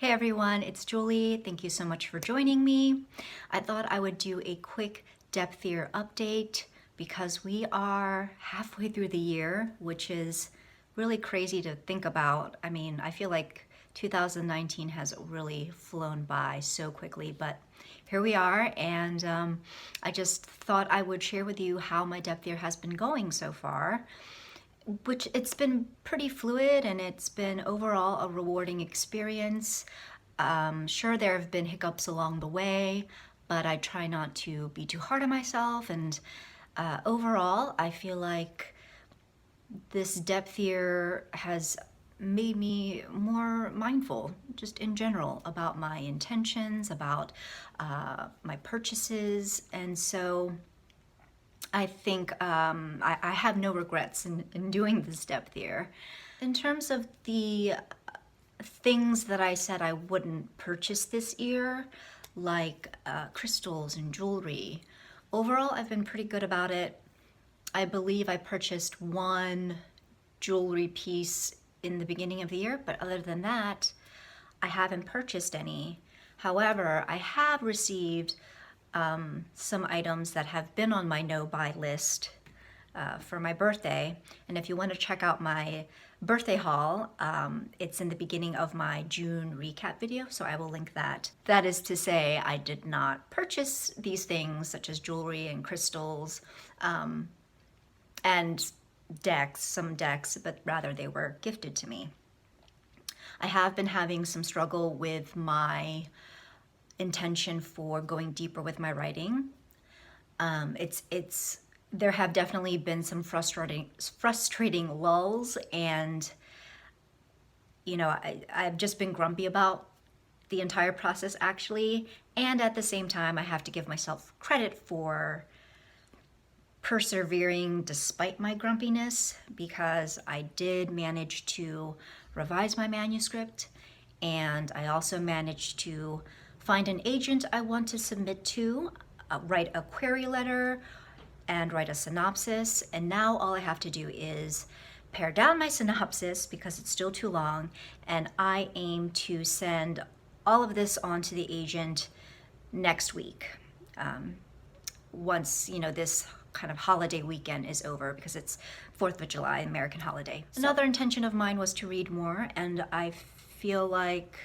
Hey everyone, it's Julie. Thank you so much for joining me. I thought I would do a quick depth year update because we are halfway through the year, which is really crazy to think about. I mean, I feel like 2019 has really flown by so quickly, but here we are, and I just thought I would share with you how my depth year has been going so far, which it's been pretty fluid and it's been overall a rewarding experience. Sure, there have been hiccups along the way, but I try not to be too hard on myself. And overall, I feel like this depth year has made me more mindful, just in general, about my intentions, about my purchases. And so I think I have no regrets in doing this depth year. In terms of the things that I said I wouldn't purchase this year, like crystals and jewelry, overall I've been pretty good about it. I believe I purchased one jewelry piece in the beginning of the year, but other than that, I haven't purchased any. However, I have received some items that have been on my no-buy list for my birthday. And if you want to check out my birthday haul, it's in the beginning of my June recap video, so I will link that. That is to say, I did not purchase these things such as jewelry and crystals and some decks, but rather they were gifted to me. I have been having some struggle with my intention for going deeper with my writing. There have definitely been some frustrating lulls, and I've just been grumpy about the entire process actually, and at the same time I have to give myself credit for persevering despite my grumpiness, because I did manage to revise my manuscript, and I also managed to find an agent I want to submit to, write a query letter, and write a synopsis. And now all I have to do is pare down my synopsis because it's still too long, and I aim to send all of this on to the agent next week, once this kind of holiday weekend is over, because it's 4th of July, American holiday. Another intention of mine was to read more, and I feel like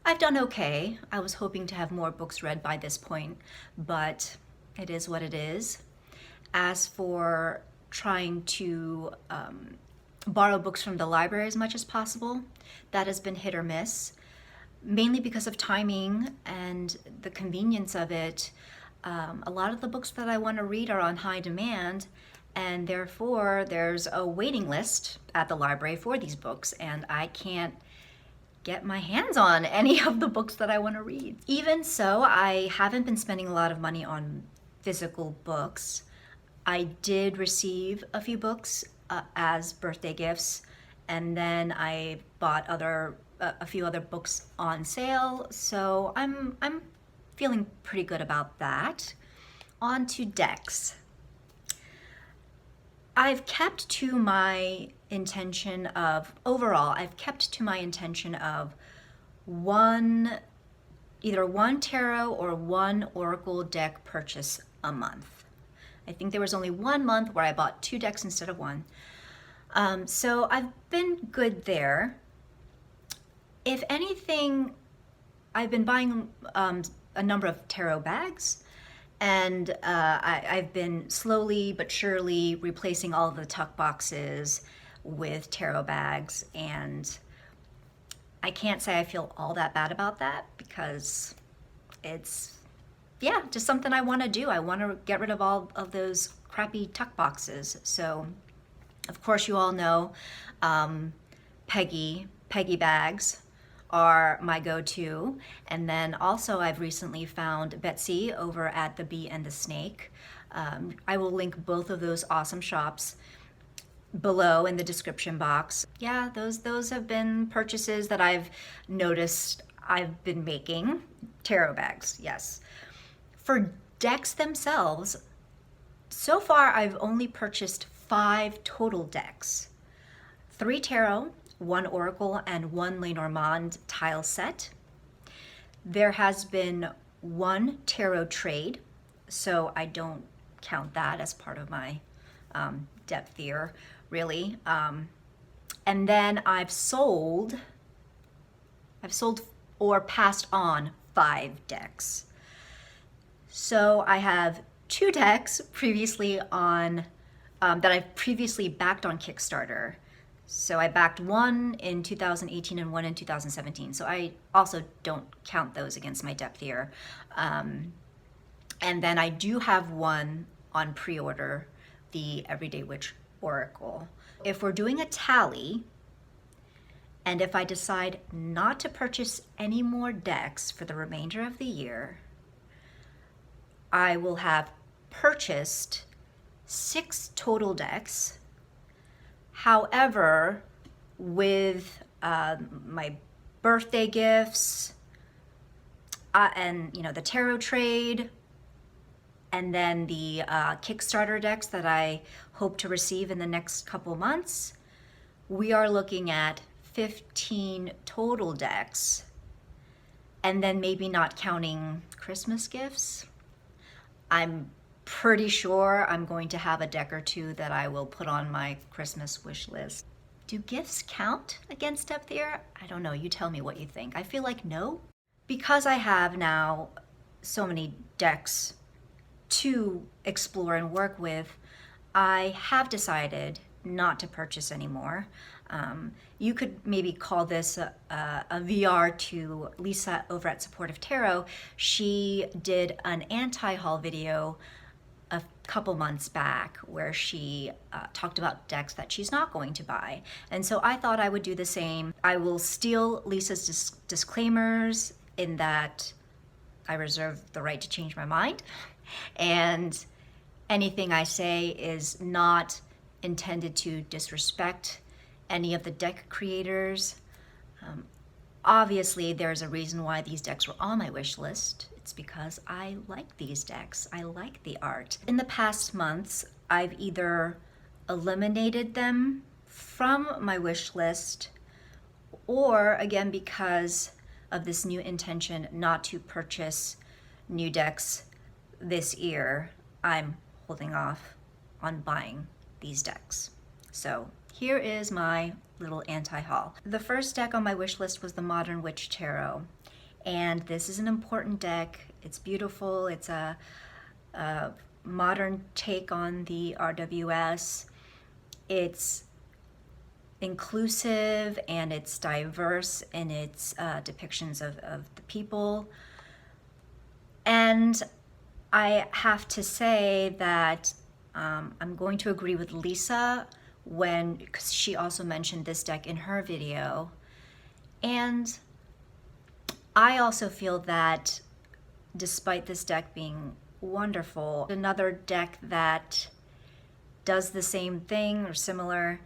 I've done okay. I was hoping to have more books read by this point, but it is what it is. As for trying to borrow books from the library as much as possible, that has been hit or miss, mainly because of timing and the convenience of it. A lot of the books that I want to read are on high demand, and therefore there's a waiting list at the library for these books, and I can't get my hands on any of the books that I want to read. Even so, I haven't been spending a lot of money on physical books. I did receive a few books as birthday gifts, and then I bought a few other books on sale, so I'm feeling pretty good about that. On to decks. I've kept to my intention of, overall, I've kept to my intention of either one tarot or one oracle deck purchase a month. I think there was only 1 month where I bought 2 decks instead of 1. So I've been good there. If anything, I've been buying a number of tarot bags, and I've been slowly but surely replacing all of the tuck boxes with tarot bags, and I can't say I feel all that bad about that, because it's, yeah, just something I want to do. I want to get rid of all of those crappy tuck boxes. So, of course, you all know Peggy bags are my go-to. And then also I've recently found Betsy over at The Bee and the Snake. I will link both of those awesome shops below in the description box. Yeah, those have been purchases that I've noticed I've been making. Tarot bags, yes. For decks themselves, so far I've only purchased 5 total decks. 3 tarot, one Oracle and one Lenormand tile set. There has been one tarot trade, so I don't count that as part of my depth here, really. And then I've sold or passed on 5 decks. So I have 2 decks previously on that I've previously backed on Kickstarter. So I backed one in 2018 and one in 2017. So I also don't count those against my depth here. And then I do have one on pre-order, the Everyday Witch Oracle. If we're doing a tally, and if I decide not to purchase any more decks for the remainder of the year, I will have purchased 6 total decks. However, with my birthday gifts and the tarot trade, and then the Kickstarter decks that I hope to receive in the next couple months, we are looking at 15 total decks, and then maybe not counting Christmas gifts. I'm pretty sure I'm going to have a deck or 2 that I will put on my Christmas wish list. Do gifts count against depth here? I don't know, you tell me what you think. I feel like no. Because I have now so many decks to explore and work with, I have decided not to purchase anymore. You could maybe call this a VR to Lisa over at Supportive Tarot. She did an anti-haul video a couple months back where she talked about decks that she's not going to buy. And so I thought I would do the same. I will steal Lisa's disclaimers in that I reserve the right to change my mind. And anything I say is not intended to disrespect any of the deck creators. Obviously, there's a reason why these decks were on my wish list. It's because I like these decks. I like the art. In the past months, I've either eliminated them from my wish list, or again, because of this new intention not to purchase new decks this year, I'm holding off on buying these decks. So here is my little anti-haul. The first deck on my wish list was the Modern Witch Tarot. And this is an important deck. It's beautiful. It's a modern take on the RWS. It's inclusive and it's diverse in its depictions of the people. And I have to say that I'm going to agree with Lisa because she also mentioned this deck in her video. And I also feel that despite this deck being wonderful, another deck that does the same thing or similar,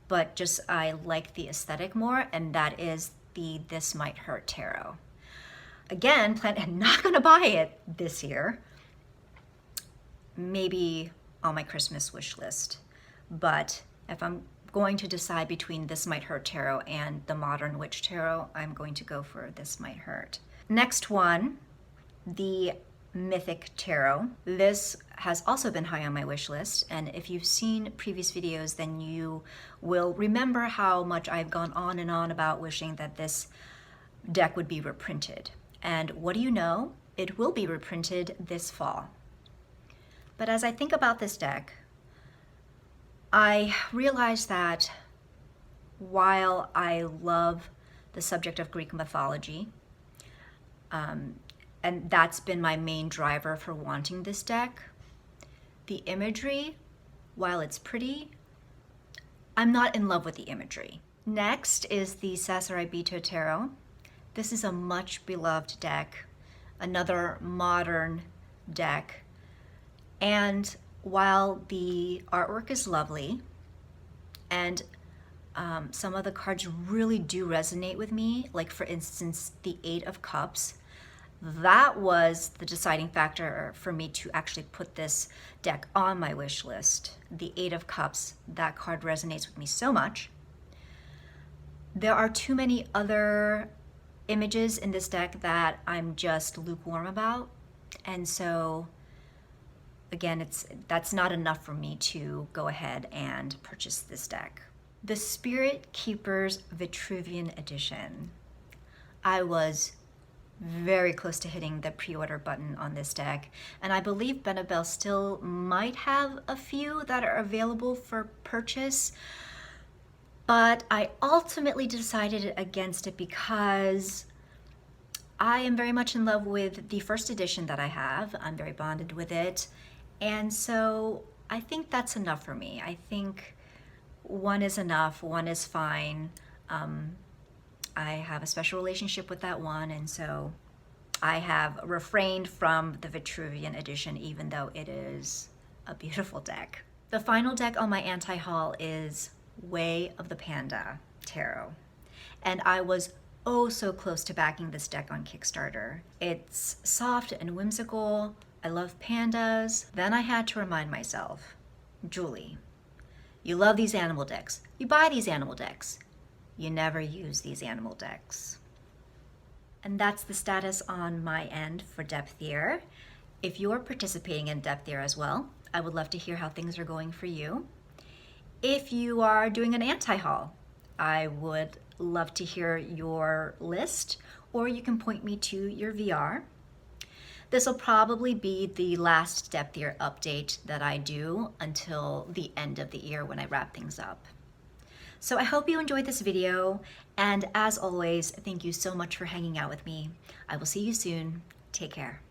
but just I like the aesthetic more, and that is the This Might Hurt Tarot. Again, I'm not gonna buy it this year. Maybe on my Christmas wish list, but if I'm going to decide between This Might Hurt Tarot and the Modern Witch Tarot, I'm going to go for This Might Hurt. Next one, the Mythic Tarot. This has also been high on my wish list, and if you've seen previous videos, then you will remember how much I've gone on and on about wishing that this deck would be reprinted. And what do you know? It will be reprinted this fall. But as I think about this deck, I realize that while I love the subject of Greek mythology, and that's been my main driver for wanting this deck, the imagery, while it's pretty, I'm not in love with the imagery. Next is the Sasaribito Tarot. This is a much beloved deck, another modern deck. And while the artwork is lovely, and some of the cards really do resonate with me, like for instance, the 8 of Cups, that was the deciding factor for me to actually put this deck on my wish list. The 8 of Cups, that card resonates with me so much. There are too many other images in this deck that I'm just lukewarm about. And so again, that's not enough for me to go ahead and purchase this deck. The Spirit Keepers Vitruvian Edition. I was very close to hitting the pre-order button on this deck, and I believe Benabel still might have a few that are available for purchase, but I ultimately decided against it because I am very much in love with the first edition that I have. I'm very bonded with it, and so I think that's enough for me. I think one is enough, one is fine. I have a special relationship with that one, and so I have refrained from the Vitruvian edition, even though it is a beautiful deck. The final deck on my anti-haul is Way of the Panda Tarot, and I was oh so close to backing this deck on Kickstarter. It's soft and whimsical. I love pandas. Then I had to remind myself, Julie, you love these animal decks. You buy these animal decks. You never use these animal decks. And that's the status on my end for Depth Year. If you're participating in Depth Year as well, I would love to hear how things are going for you. If you are doing an anti-haul, I would love to hear your list, or you can point me to your VR. This will probably be the last Depth Year update that I do until the end of the year when I wrap things up. So I hope you enjoyed this video, and as always, thank you so much for hanging out with me. I will see you soon. Take care.